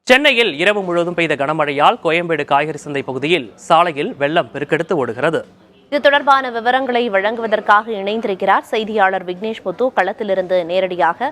சென்னையில் இரவு முழுவதும் பெய்த கனமழையால் கோயம்பேடு காய்கறி சந்தை பகுதியில் சாலையில் வெள்ளம் பெருக்கெடுத்து ஓடுகிறது. இது தொடர்பான விவரங்களை வழங்குவதற்காக இணைந்திருக்கிறார் செய்தியாளர் விக்னேஷ் முத்து களத்திலிருந்து நேரடியாக.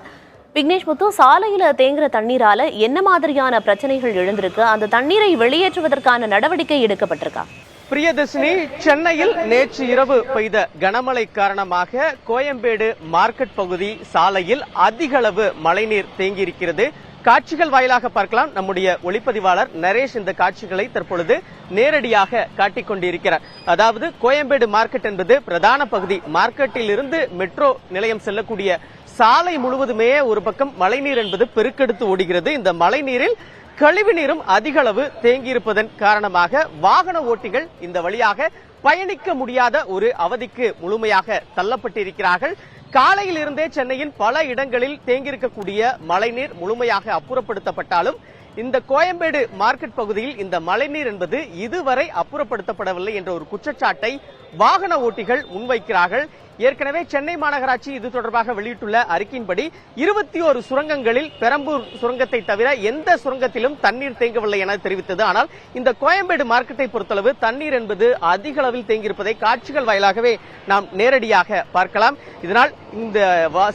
விக்னேஷ் முத்து, சாலையில தேங்குற தண்ணீரால என்ன மாதிரியான பிரச்சனைகள் எழுந்திருக்கு? அந்த தண்ணீரை வெளியேற்றுவதற்கான நடவடிக்கை எடுக்கப்பட்டிருக்கா? பிரியதர்ஷினி, சென்னையில் நேற்று இரவு பெய்த கனமழை காரணமாக கோயம்பேடு மார்க்கெட் பகுதி சாலையில் அதிக அளவு மழைநீர் தேங்கியிருக்கிறது. காட்சிகள் வாயிலாக பார்க்கலாம். நம்முடைய ஒளிப்பதிவாளர் நரேஷ் இந்த காட்சிகளை தற்பொழுது நேரடியாக காட்டிக் கொண்டிருக்கிறார். அதாவது கோயம்பேடு மார்க்கெட் என்பது பிரதான பகுதி. மார்க்கெட்டில் இருந்து மெட்ரோ நிலையம் செல்லக்கூடிய சாலை முழுவதுமே ஒரு பக்கம் மழைநீர் என்பது பெருக்கெடுத்து ஓடுகிறது. இந்த மழைநீரில் கழிவு நீரும் அதிக அளவு தேங்கியிருப்பதன் காரணமாக வாகன ஓட்டிகள் இந்த வழியாக பயணிக்க முடியாத ஒரு அவதிக்கு முழுமையாக தள்ளப்பட்டிருக்கிறார்கள். காலையில் இருந்தே சென்னையின் பல இடங்களில் தேங்கியிருக்கக்கூடிய மழைநீர் முழுமையாக அப்புறப்படுத்தப்பட்டாலும் இந்த கோயம்பேடு மார்க்கெட் பகுதியில் இந்த மழைநீர் என்பது இதுவரை அப்புறப்படுத்தப்படவில்லை என்ற ஒரு குற்றச்சாட்டை வாகன ஓட்டிகள் முன்வைக்கிறார்கள். ஏற்கனவே சென்னை மாநகராட்சி இது தொடர்பாக வெளியிட்டுள்ள அறிக்கையின்படி 21 சுரங்கங்களில் பெரம்பூர் சுரங்கத்தை தவிர எந்த சுரங்கத்திலும் தண்ணீர் தேங்கவில்லை என தெரிவித்தது. ஆனால் இந்த கோயம்பேடு மார்க்கெட்டை பொறுத்தளவு தண்ணீர் என்பது அதிக அளவில் தேங்கியிருப்பதை காட்சிகள் வாயிலாகவே நாம் நேரடியாக பார்க்கலாம். இதனால் இந்த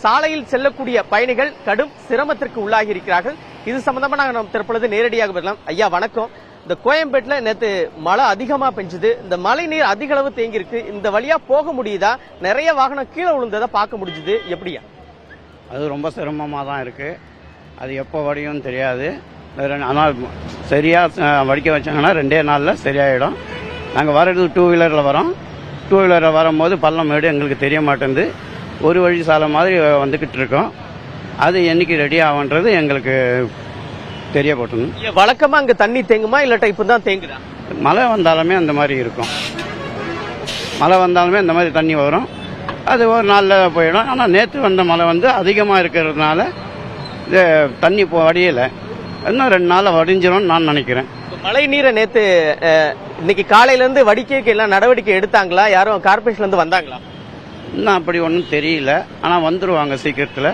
சாலையில் செல்லக்கூடிய பயணிகள் கடும் சிரமத்திற்கு உள்ளாகி இருக்கிறார்கள். இது சம்பந்தமா நாம் தற்பொழுது நேரடியாக வரலாம். ஐயா வணக்கம். இந்த கோயம்பேட்டுல நேற்று மழை அதிகமா பெஞ்சது. இந்த மழை நீர் அதிக அளவு தேங்கி இருக்கு. இந்த வழியா போக முடியுதா? நிறைய வாகனம் கீழே விழுந்ததை பார்க்க முடிஞ்சுது. எப்படியா? அது ரொம்ப சிரமமாக தான் இருக்கு. அது எப்போ வடியும் தெரியாது. ஆனால் சரியாக வடிக்க வச்சாங்கன்னா 2 நாளில் சரியாயிடும். நாங்கள் வர்றது 2 வீலரில் வரோம். 2 வீலரில் வரும்போது பள்ளம் மேடு எங்களுக்கு தெரிய மாட்டேங்குது. ஒரு வழி சாலை மாதிரி வந்துக்கிட்டு இருக்கோம். அது என்னைக்கு ரெடி ஆகுன்றது எங்களுக்கு தெரியப்பட்டணும். வழக்கமா அங்க தண்ணி தேங்குமா இல்லாட்டா இப்பதான் தேங்குதா? மழை வந்தாலுமே அந்த மாதிரி இருக்கும். மழை வந்தாலுமே இந்த மாதிரி தண்ணி வரும். அது ஒரு நாளில் போயிடும். ஆனால் நேற்று வந்த மழை அதிகமாக இருக்கிறதுனால இது தண்ணி வடியலை. இன்னும் 2 நாளில் வடிஞ்சிரும்னு நான் நினைக்கிறேன். மழை நீரை நேற்று இன்னைக்கு காலையிலேருந்து வடிக்க எல்லாம் நடவடிக்கை எடுத்தாங்களா? யாரும் கார்பரேஷன்லேருந்து வந்தாங்களா? இன்னும் அப்படி ஒன்றும் தெரியல. ஆனால் வந்துடுவாங்க சீக்கிரத்தில்.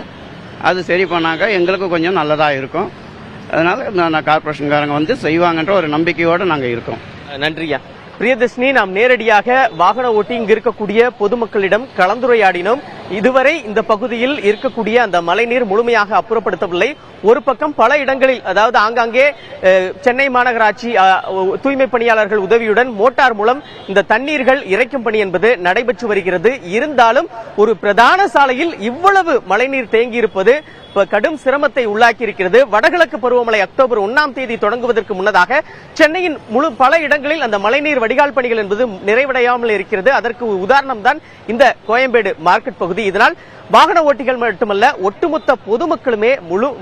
அது சரி பண்ணாங்க எங்களுக்கு கொஞ்சம் நல்லதாக இருக்கும். அதனால கார்பரேஷன்காரங்க செய்வாங்கன்ற ஒரு நம்பிக்கையோடு நாங்கள் இருக்கோம். நன்றியா. பிரியதர்ஷினி, நாம் நேரடியாக வாகன ஓட்டி இங்கு இருக்கக்கூடிய பொதுமக்களிடம் கலந்துரையாடினோம். இதுவரை இந்த பகுதியில் இருக்கக்கூடிய அந்த மழைநீர் முழுமையாக அப்புறப்படுத்தவில்லை. ஒரு பக்கம் பல இடங்களில், அதாவது ஆங்காங்கே சென்னை மாநகராட்சி தூய்மை பணியாளர்கள் உதவியுடன் மோட்டார் மூலம் இந்த தண்ணீர்கள் இறைக்கும் பணி என்பது நடைபெற்று வருகிறது. இருந்தாலும் ஒரு பிரதான சாலையில் இவ்வளவு மழைநீர் தேங்கியிருப்பது கடும் சிரமத்தை உள்ளாக்கி இருக்கிறது. வடகிழக்கு பருவமழை அக்டோபர் 1ஆம் தேதி தொடங்குவதற்கு முன்னதாக சென்னையின் பல இடங்களில் அந்த மழைநீர் வடிகால் பணிகள் என்பது நிறைவடையாமல் இருக்கிறது. அதற்கு உதாரணம் தான் இந்த கோயம்பேடு மார்க்கெட் பகுதி. இதனால் வாகன ஓட்டிகள் மட்டுமல்ல, ஒட்டுமொத்த பொதுமக்களுமே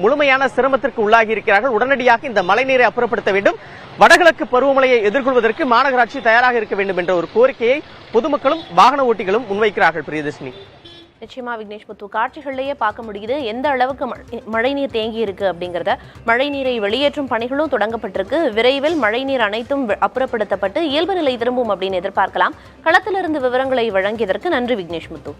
முழுமையான சிரமத்திற்கு உள்ளாகி இருக்கிறார்கள். உடனடியாக இந்த மழைநீரை அப்புறப்படுத்த வேண்டும். வடகிழக்கு பருவமழையை எதிர்கொள்வதற்கு மாநகராட்சி தயாராக இருக்க வேண்டும் என்ற ஒரு கோரிக்கையை பொதுமக்களும் வாகன ஓட்டிகளும் முன்வைக்கிறார்கள். பிரியதர்ஷினி, நிச்சயமா விக்னேஷ் முத்து, காட்சிகள்லயே பார்க்க முடியுது எந்த அளவுக்கு மழைநீர் தேங்கி இருக்கு அப்படிங்கறத. மழைநீரை வெளியேற்றும் பணிகளும் தொடங்கப்பட்டிருக்கு. விரைவில் மழைநீர் அனைத்தும் அப்புறப்படுத்தப்பட்டு இயல்பு நிலை திரும்பும் அப்படின்னு எதிர்பார்க்கலாம். களத்திலிருந்து விவரங்களை வழங்கியதற்கு நன்றி விக்னேஷ் முத்து.